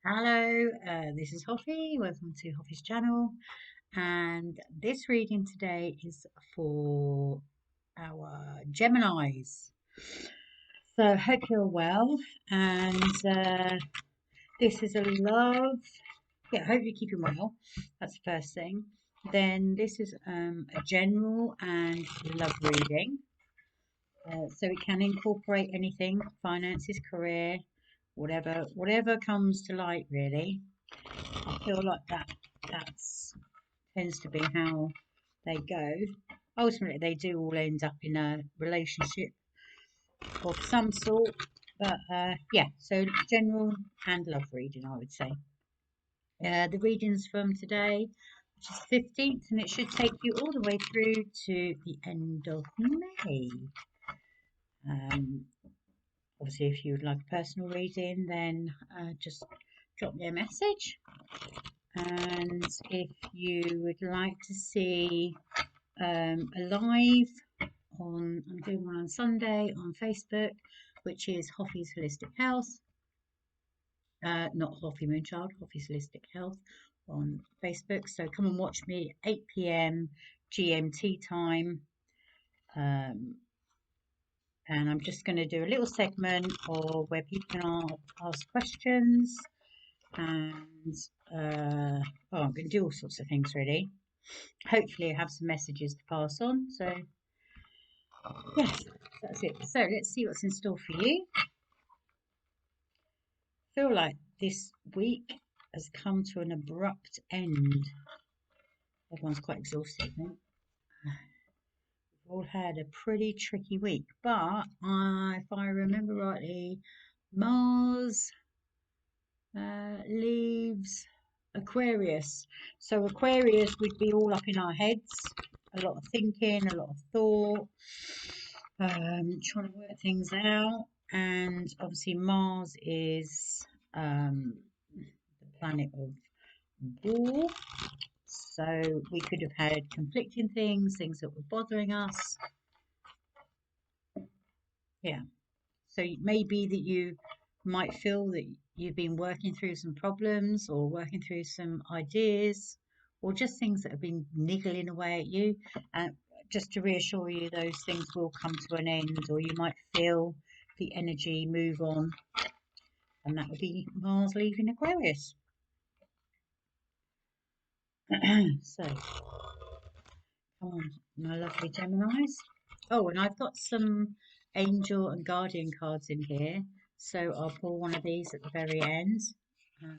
Hello, this is Hoffy. Welcome to Hoffy's channel. And this reading today is for our Geminis. So, hope you're well. And this is a love. Yeah, hope you're keeping well. That's the first thing. Then, this is a general and love reading. So, it can incorporate anything finances, career, whatever comes to light, really. I feel like that's tends to be how they go. Ultimately, they do all end up in a relationship of some sort. But yeah, so general and love reading, I would say. The readings from today, which is 15th, and it should take you all the way through to the end of May. Um, Obviously, if you would like a personal reading, then just drop me a message. And if you would like to see a live I'm doing one on Sunday on Facebook, which is Hoffy's Holistic Health, not Hoffy Moonchild, Hoffy's Holistic Health on Facebook. So come and watch me at 8 p.m. GMT time. And I'm just going to do a little segment of where people can ask questions. And I'm going to do all sorts of things really. Hopefully I have some messages to pass on. So yes, that's it. So let's see what's in store for you. I feel like this week has come to an abrupt end. Everyone's quite exhausted, I think. We've all had a pretty tricky week, but if I remember rightly, Mars leaves Aquarius. So Aquarius would be all up in our heads, a lot of thinking, a lot of thought, trying to work things out. And obviously Mars is the planet of war. So we could have had conflicting things that were bothering us. Yeah. So it may be that you might feel that you've been working through some problems or working through some ideas or just things that have been niggling away at you. And just to reassure you, those things will come to an end, or you might feel the energy move on. And that would be Mars leaving Aquarius. So, come on, my lovely Geminis. Oh, and I've got some angel and guardian cards in here. So I'll pull one of these at the very end um,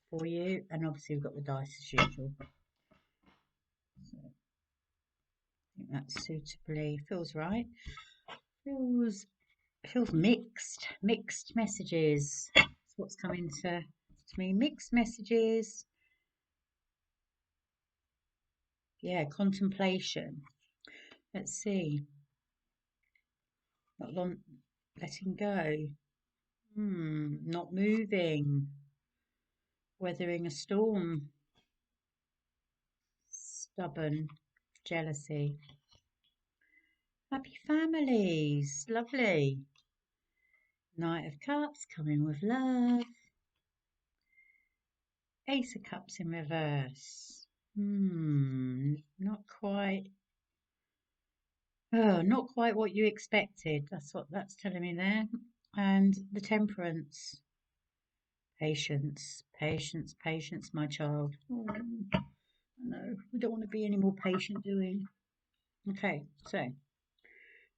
for you. And obviously we've got the dice as usual. So I think that suitably feels right. Feels mixed messages. That's what's coming to me. Mixed messages. Yeah, contemplation. Let's see. Not long, letting go. Not moving. Weathering a storm. Stubborn. Jealousy. Happy families. Lovely. Knight of Cups coming with love. Ace of Cups in reverse. Not quite. Oh, not quite what you expected. That's what that's telling me there. And the Temperance. Patience, patience, patience, my child. Oh, no, we don't want to be any more patient, do we? Okay, so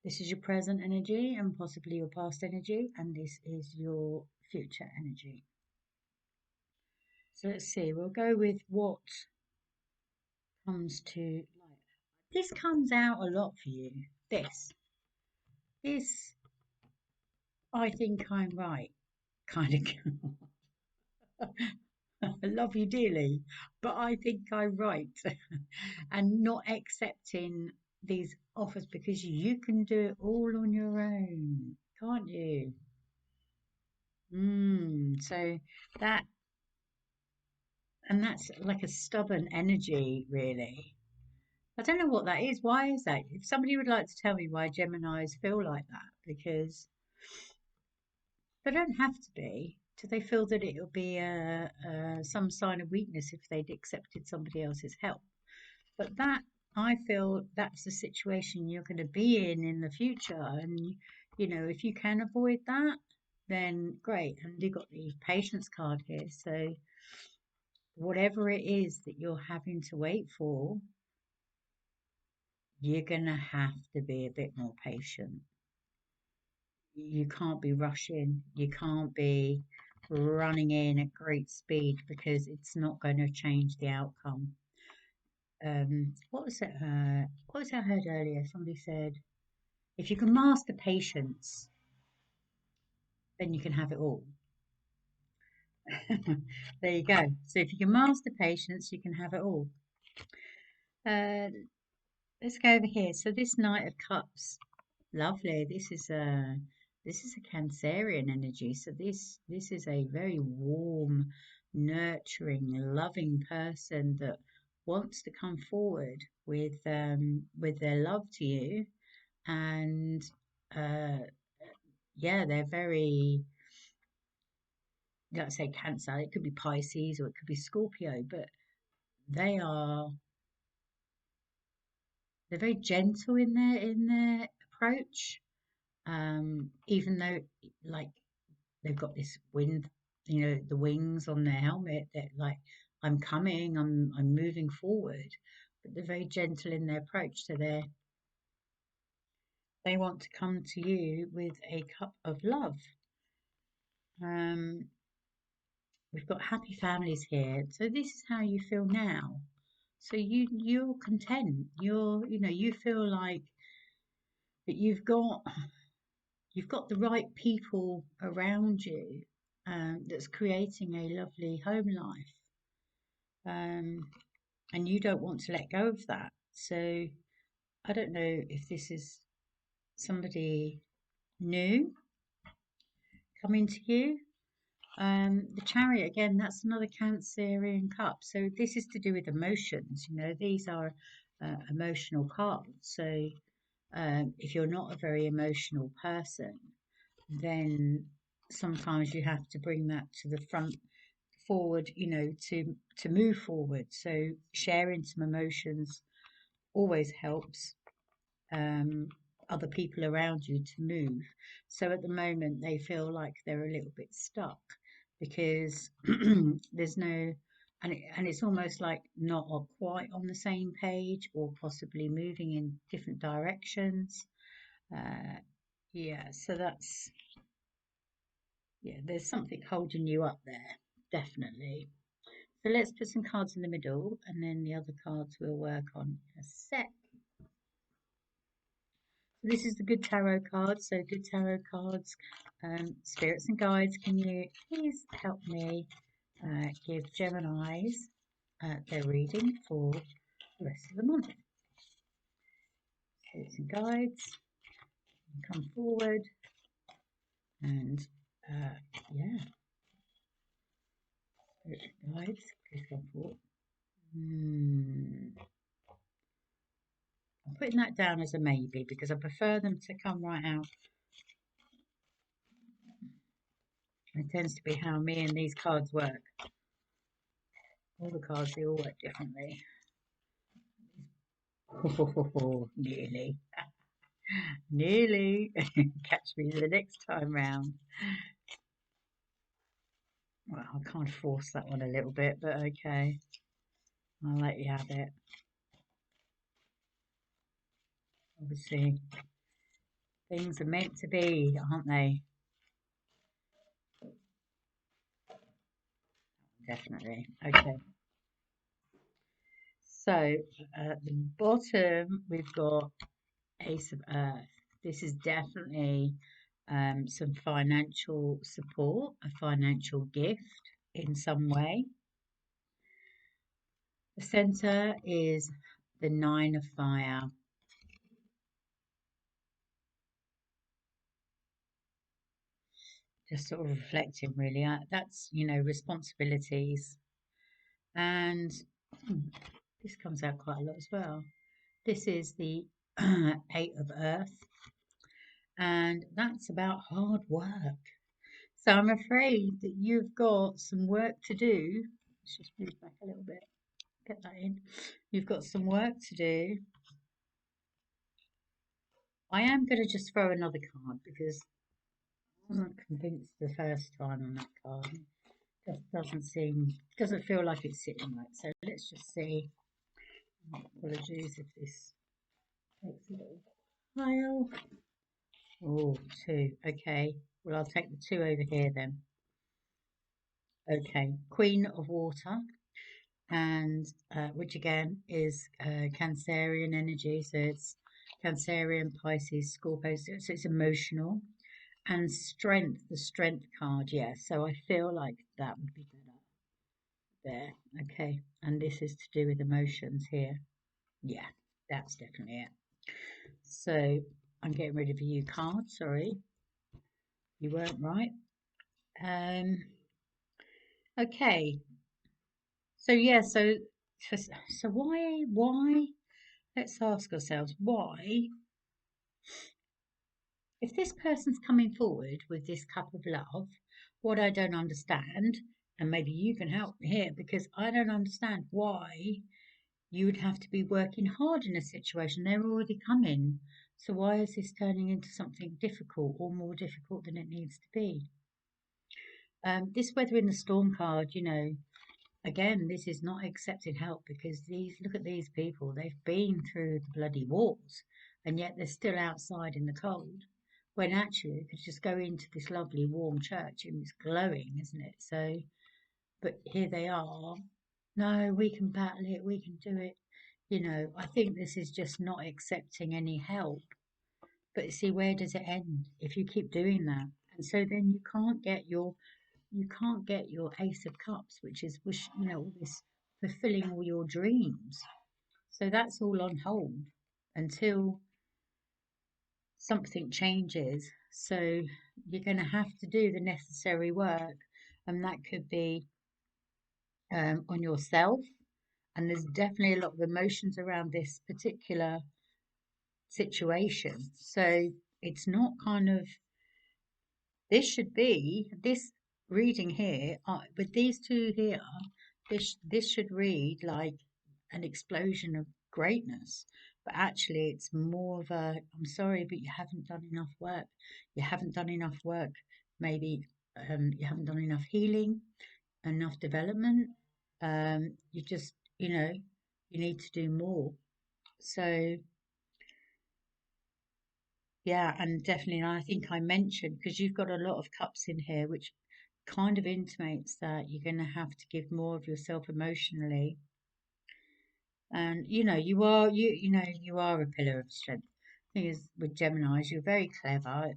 this is your present energy and possibly your past energy, and this is your future energy. So let's see, we'll go with what comes to light. This comes out a lot for you. This, I think I'm right, kind of girl. I love you dearly, but I think I'm right. And not accepting these offers because you can do it all on your own, can't you? So that, and that's like a stubborn energy, really. I don't know what that is. Why is that? If somebody would like to tell me why Geminis feel like that, because they don't have to be. Do they feel that it will be some sign of weakness if they'd accepted somebody else's help? But that, I feel that's the situation you're going to be in the future. And, you know, if you can avoid that, then great. And you've got the patience card here. So whatever it is that you're having to wait for, you're going to have to be a bit more patient. You can't be rushing. You can't be running in at great speed because it's not going to change the outcome. What was it? What was it I heard earlier? Somebody said, if you can master patience, then you can have it all. There you go. So if you can master patience, you can have it all. Uh, let's go over here. So this Knight of Cups, lovely. This is a Cancerian energy. So this is a very warm, nurturing, loving person that wants to come forward with their love to you, and uh, yeah, they're very, let's say Cancer. It could be Pisces or it could be Scorpio, but they are they're very gentle in their approach. Even though like they've got this wind, you know, the wings on their helmet that like I'm coming, I'm moving forward, but they're very gentle in their approach. So they want to come to you with a cup of love. Um, we've got happy families here. So this is how you feel now. So you're content. You feel like that you've got the right people around you, that's creating a lovely home life. Um, and you don't want to let go of that. So I don't know if this is somebody new coming to you. The Chariot again, that's another Cancerian cup. So this is to do with emotions. You know, these are emotional cards. So if you're not a very emotional person, then sometimes you have to bring that to the front forward, you know, to move forward. So sharing some emotions always helps um, other people around you to move. So at the moment, they feel like they're a little bit stuck because there's no, and it's almost like not quite on the same page or possibly moving in different directions. Uh, yeah, so there's something holding you up there, definitely. So let's put some cards in the middle and then the other cards we'll work on in a sec. This is the good tarot card. So good tarot cards, spirits and guides, can you please help me give Geminis their reading for the rest of the month? Spirits and guides, come forward, and yeah, spirits and guides, please come forward. I'm putting that down as a maybe because I prefer them to come right out. It tends to be how me and these cards work. All the cards, they all work differently. Oh, nearly. Nearly. Catch me the next time round. Well, I kind of forced that one a little bit, but okay. I'll let you have it. Obviously, things are meant to be, aren't they? Definitely. Okay. So, at the bottom, we've got Ace of Earth. This is definitely some financial support, a financial gift in some way. The center is the Nine of Fire. Just sort of reflecting, really. That's, responsibilities. And this comes out quite a lot as well. This is the Eight of Earth, and that's about hard work. So I'm afraid that you've got some work to do. Let's just move back a little bit. Get that in. You've got some work to do. I am going to just throw another card because I wasn't convinced the first time on that card. Just doesn't feel like it's sitting right. So let's just see. Apologies if this takes a little while. Oh, two. Okay. Well, I'll take the two over here then. Okay. Queen of Water, and which again is Cancerian energy. So it's Cancerian, Pisces, Scorpio. So it's emotional. And Strength, the Strength card. Yeah. So I feel like that would be better there. Okay. And this is to do with emotions here. Yeah, that's definitely it. So I'm getting rid of you card. Sorry, you weren't right. Um, okay. So yeah, so why? Let's ask ourselves why, if this person's coming forward with this cup of love, what I don't understand, and maybe you can help me here because I don't understand why you would have to be working hard in a situation. They're already coming. So why is this turning into something difficult or more difficult than it needs to be? This weather in the storm card, again, this is not accepted help because look at these people. They've been through the bloody wars and yet they're still outside in the cold. When actually they could just go into this lovely warm church and it's glowing, isn't it? So, but here they are. No, we can battle it. We can do it. I think this is just not accepting any help. But see, where does it end if you keep doing that? And so then you can't get your Ace of Cups, which all this fulfilling all your dreams. So that's all on hold until something changes. So you're going to have to do the necessary work, and that could be on yourself. And there's definitely a lot of emotions around this particular situation. So it's not kind of this reading here with these two here. This should read like an explosion of greatness, but actually it's more of a I'm sorry, but you haven't done enough work. You haven't done enough work. Maybe you haven't done enough healing, enough development. You just you need to do more. So yeah, and definitely, and I think I mentioned because you've got a lot of cups in here, which kind of intimates that you're going to have to give more of yourself emotionally. And you are a pillar of strength. Thing is, with Geminis, you're very clever.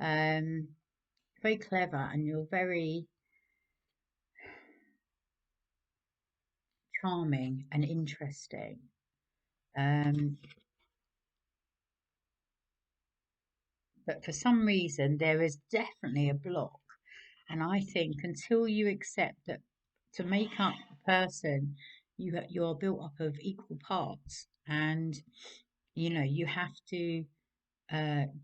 Um, very clever, and you're very charming and interesting. Um, but for some reason, there is definitely a block. And I think until you accept that to make up a person, you are built up of equal parts, and you have to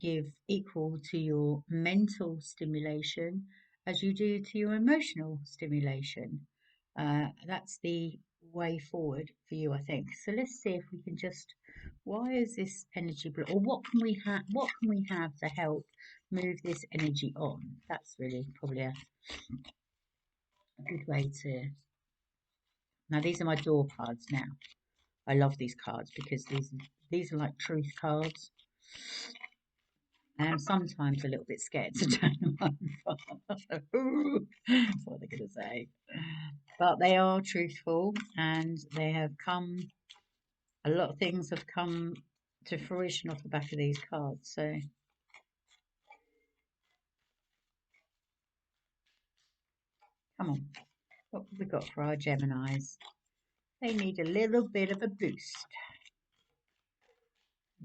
give equal to your mental stimulation as you do to your emotional stimulation. That's the way forward for you, I think. So let's see if we can just. Why is this energy block, or what can we have? What can we have to help move this energy on? That's really probably a good way to. Now these are my door cards. Now I love these cards because these are like truth cards. I am sometimes a little bit scared to turn them on. What they're going to say. But they are truthful and they have a lot of things have come to fruition off the back of these cards. So, come on. What have we got for our Geminis? They need a little bit of a boost,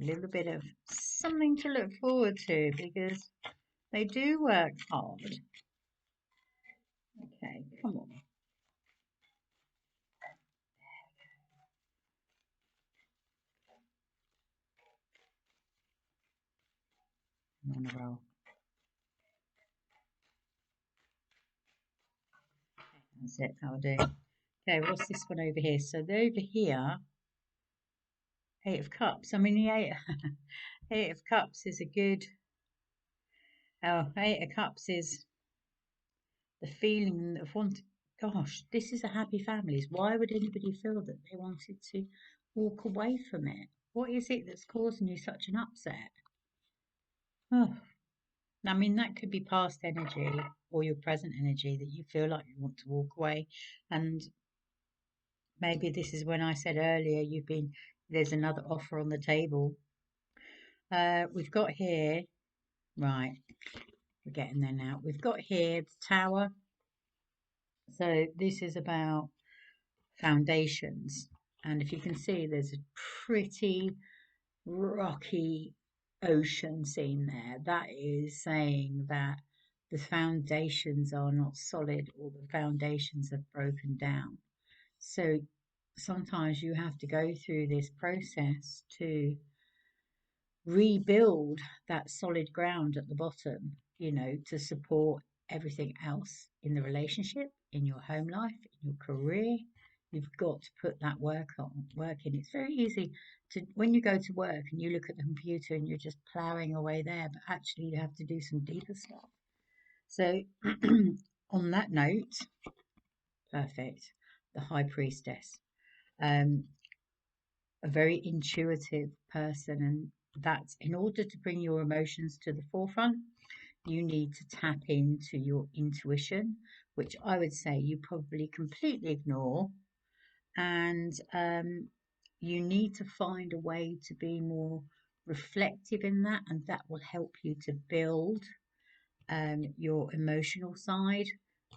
a little bit of something to look forward to because they do work hard. Okay, come on. I'm on a roll. That's it, that'll do. Okay, what's this one over here? So over here, Eight of Cups. I mean, the Eight of Cups is a good. Oh, Eight of Cups is the feeling of want. Gosh, this is a happy family. Why would anybody feel that they wanted to walk away from it? What is it that's causing you such an upset? Oh, I mean, that could be past energy or your present energy that you feel like you want to walk away. And maybe this is when I said earlier, there's another offer on the table. We've got here, right, we're getting there now. We've got here the Tower. So this is about foundations. And if you can see, there's a pretty rocky ocean scene there. That is saying that the foundations are not solid or the foundations have broken down. So sometimes you have to go through this process to rebuild that solid ground at the bottom, to support everything else in the relationship, in your home life, in your career. You've got to put that work in. It's very easy to, when you go to work and you look at the computer and you're just plowing away there, but actually you have to do some deeper stuff. So, on that note, perfect. The High Priestess. Um, a very intuitive person, and that's in order to bring your emotions to the forefront, you need to tap into your intuition, which I would say you probably completely ignore. And you need to find a way to be more reflective in that, and that will help you to build your emotional side,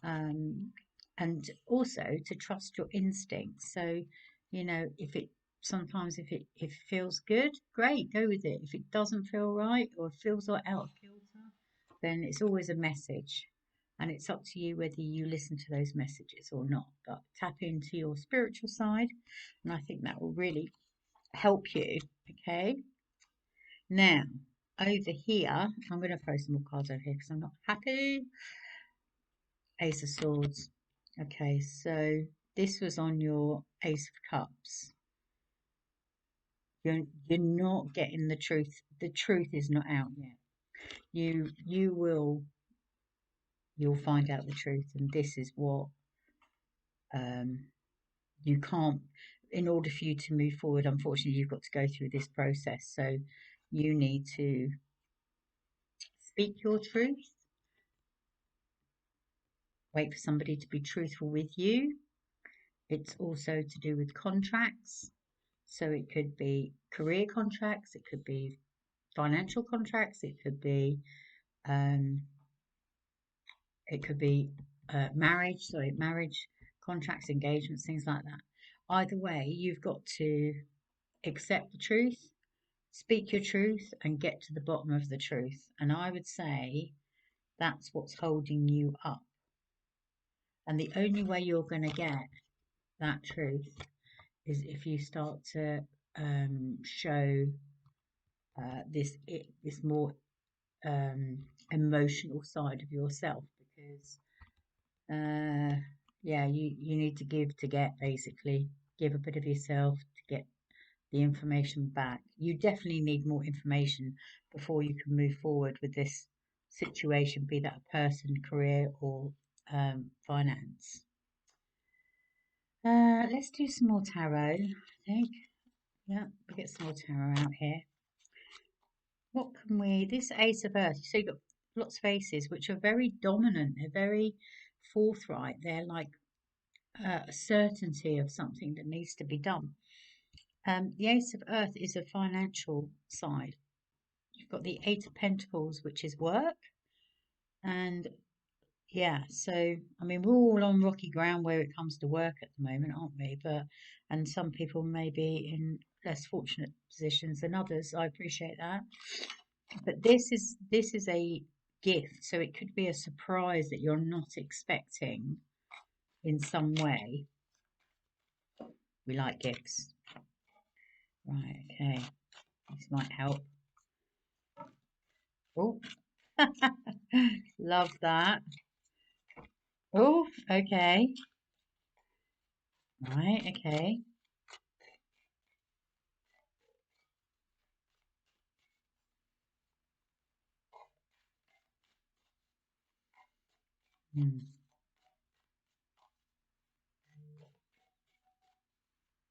um, and also to trust your instincts. So, if it sometimes if it feels good, great, go with it. If it doesn't feel right or feels like out of kilter, then it's always a message. And it's up to you whether you listen to those messages or not. But tap into your spiritual side, and I think that will really help you. Okay. Now, over here, I'm going to throw some more cards over here because I'm not happy. Ace of Swords. Okay, so this was on your Ace of Cups. You're not getting the truth. The truth is not out yet. You'll find out the truth, and this is what um you can't. In order for you to move forward, unfortunately, you've got to go through this process. So you need to speak your truth. Wait for somebody to be truthful with you. It's also to do with contracts. So it could be career contracts, it could be financial contracts, um, it could be marriage contracts, engagements, things like that. Either way, you've got to accept the truth, speak your truth, and get to the bottom of the truth. And I would say that's what's holding you up. And the only way you're going to get that truth is if you start to show this more emotional side of yourself, because yeah, you need to give to get, basically. Give a bit of yourself to get the information back. You definitely need more information before you can move forward with this situation, be that a person, career, or finance. Let's do some more tarot, I think. Yeah, we'll get some more tarot out here. What can we, this Ace of Earth, so you've got lots of aces which are very dominant, they're very forthright, they're like a certainty of something that needs to be done. The Ace of Earth is a financial side. You've got the Eight of Pentacles, which is work. And yeah, so I mean, we're all on rocky ground where it comes to work at the moment, aren't we? And some people may be in less fortunate positions than others. I appreciate that. But this is a gift, so it could be a surprise that you're not expecting in some way. We like gifts. Right, okay. This might help. Oh, love that. Oh, okay. Right, okay. Hmm.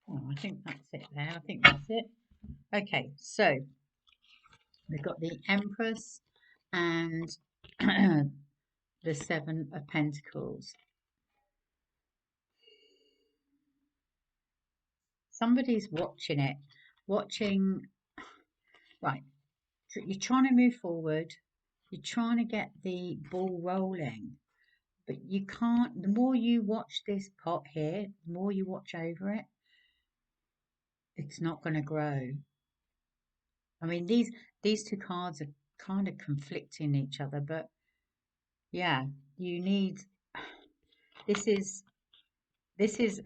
Oh, I think that's it there. I think that's it. Okay, so we've got the Empress and the Seven of Pentacles. Somebody's watching it, watching, right, you're trying to move forward, you're trying to get the ball rolling, but you can't. The more you watch this pot here, the more you watch over it, it's not going to grow. I mean, these two cards are kind of conflicting each other, but yeah, you need, this is this is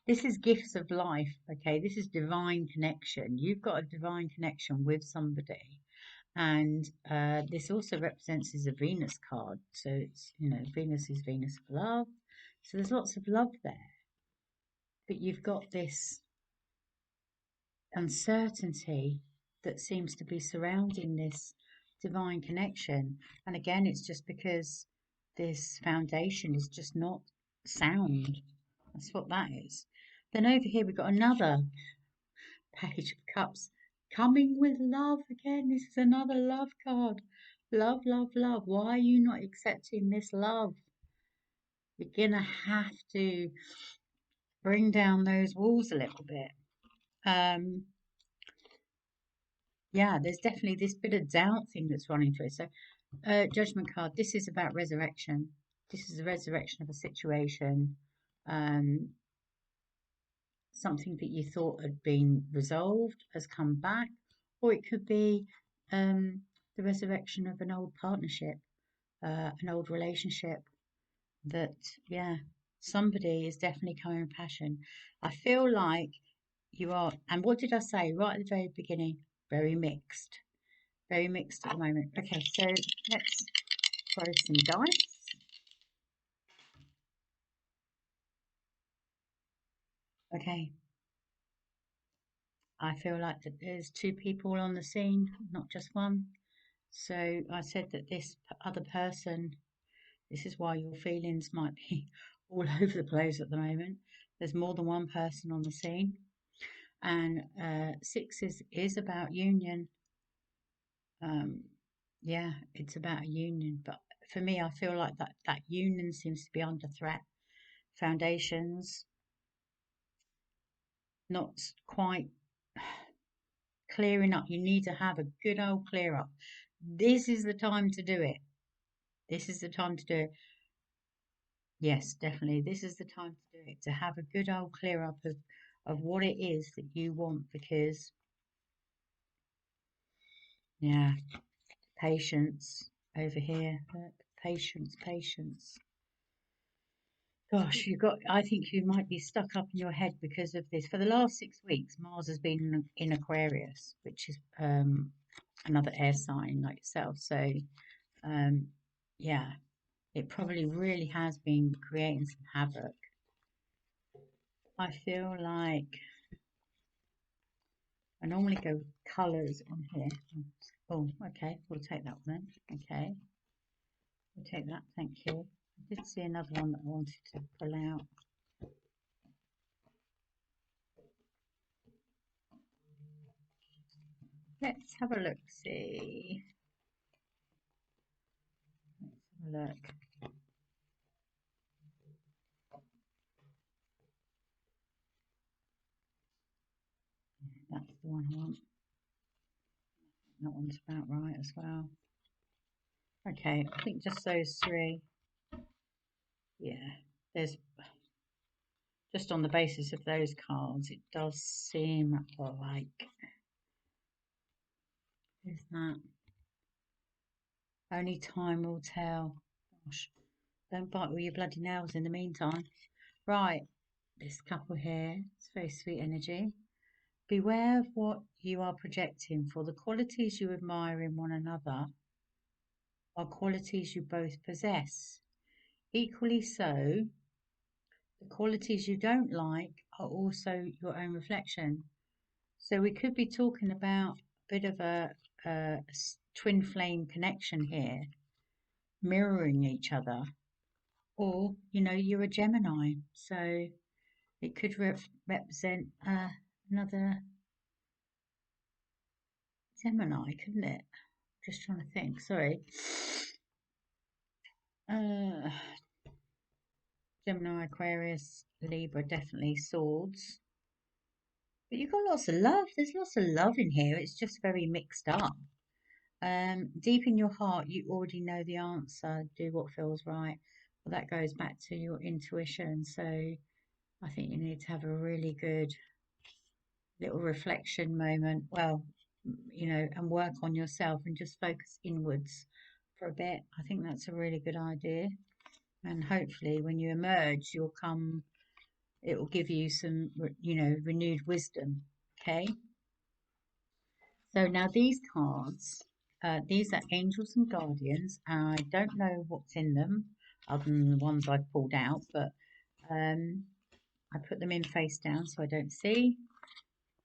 this is gifts of life. Okay, this is divine connection. You've got a divine connection with somebody, and this also represents is a Venus card. So it's, you know, Venus is Venus of love. So there's lots of love there, but you've got this uncertainty that seems to be surrounding this divine connection. And again, it's just because this foundation is just not sound. That's what that is. Then over here, we've got another Page of Cups coming with love again. This is another love card. Love, love, love. Why are you not accepting this love? You're going to have to bring down those walls a little bit. Um, yeah, there's definitely this bit of doubt thing that's running through. So, Judgment card, this is about resurrection. This is a resurrection of a situation. Um, Something that you thought had been resolved has come back, or it could be the resurrection of an old partnership, an old relationship that, yeah, somebody is definitely coming with passion. I feel like you are, and what did I say right at the very beginning? Very mixed. Very mixed at the moment. Okay, so let's throw some dice. Okay, I feel like that there's two people on the scene, not just one. So I said that this other person, this is why your feelings might be all over the place at the moment. There's more than one person on the scene. And six is about union. Um, yeah, it's about a union. But for me, I feel like that union seems to be under threat. Foundations not quite clearing up. You need to have a good old clear up. This is the time to do it. This is the time to do it. Yes, definitely. This is the time to do it, to have a good old clear up of what it is that you want, because, yeah, patience over here. Patience, patience. Gosh, I think you might be stuck up in your head because of this. For the last 6 weeks, Mars has been in Aquarius, which is another air sign like yourself. So, um, yeah, it probably really has been creating some havoc. I feel like I normally go colours on here. Oh, okay, we'll take that one then. Okay, we'll take that, thank you. I did see another one that I wanted to pull out. Let's have a look, see. Let's have a look. That's the one I want. That one's about right as well. Okay, I think just those three. Yeah, there's just on the basis of those cards, it does seem like, is that only time will tell. Gosh, don't bite all your bloody nails in the meantime. Right, this couple here, it's very sweet energy. Beware of what you are projecting, for the qualities you admire in one another are qualities you both possess. Equally so, the qualities you don't like are also your own reflection. So we could be talking about a bit of a twin flame connection here, mirroring each other. Or, you're a Gemini, so it could represent another Gemini, couldn't it? Just trying to think, sorry. Uh, Gemini, Aquarius, Libra, definitely swords. But you've got lots of love. There's lots of love in here. It's just very mixed up. Deep in your heart, you already know the answer. Do what feels right. Well, that goes back to your intuition. So I think you need to have a really good little reflection moment. Well, and work on yourself and just focus inwards for a bit. I think that's a really good idea. And hopefully, when you emerge, it will give you some, renewed wisdom. Okay. So now these cards, these are angels and guardians. I don't know what's in them other than the ones I've pulled out, but I put them in face down so I don't see.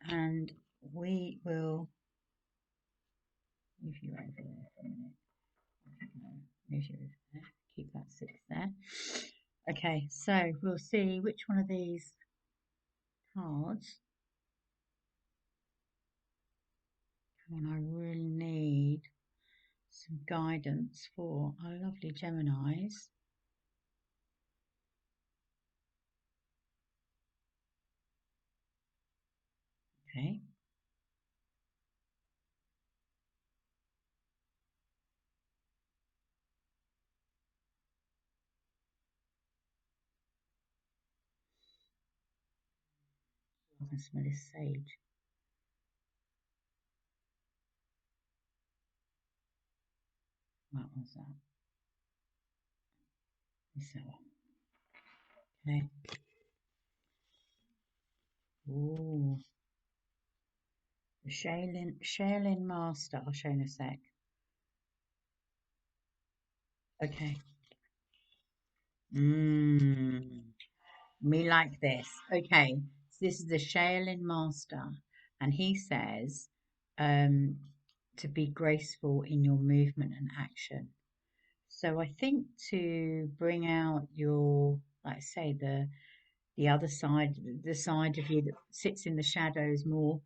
And we will move you over there for a minute. Move you over there. Keep that 6 there. Okay, so we'll see which one of these cards. Come on, I really need some guidance for our lovely Geminis. Okay. I can smell this sage. What was that? It's that one. Okay. Ooh. The Shaolin Master. I'll show you in a sec. Okay. Mmm. Me like this. Okay. So this is the Shaolin Master. And he says to be graceful in your movement and action. So I think to bring out your, like I say, the other side, the side of you that sits in the shadows more,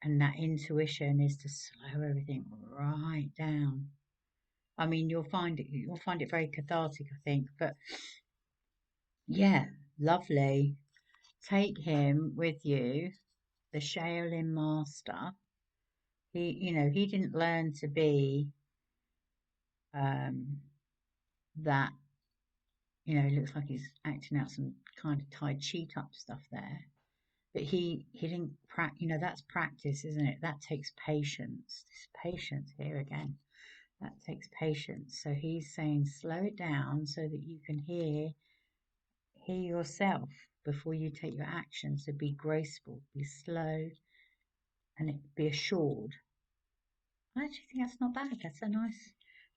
and that intuition is to slow everything right down. I mean, you'll find it very cathartic, I think. But yeah, lovely. Take him with you, the Shaolin master. He didn't learn to be um that. It looks like he's acting out some kind of Tai Chi type stuff there. But he didn't that's practice, isn't it? That takes patience. This patience here again. That takes patience. So he's saying slow it down so that you can hear yourself before you take your action. So be graceful, be slow, and be assured. I actually think that's not bad.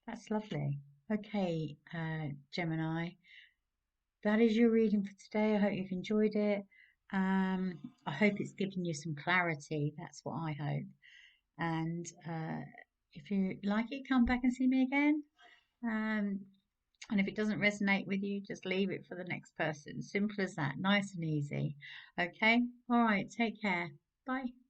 That's lovely. Okay, Gemini, that is your reading for today. I hope you've enjoyed it. I hope it's given you some clarity. That's what I hope. And if you like it, come back and see me again. Um, and if it doesn't resonate with you, just leave it for the next person. Simple as that. Nice and easy. Okay. All right. Take care. Bye.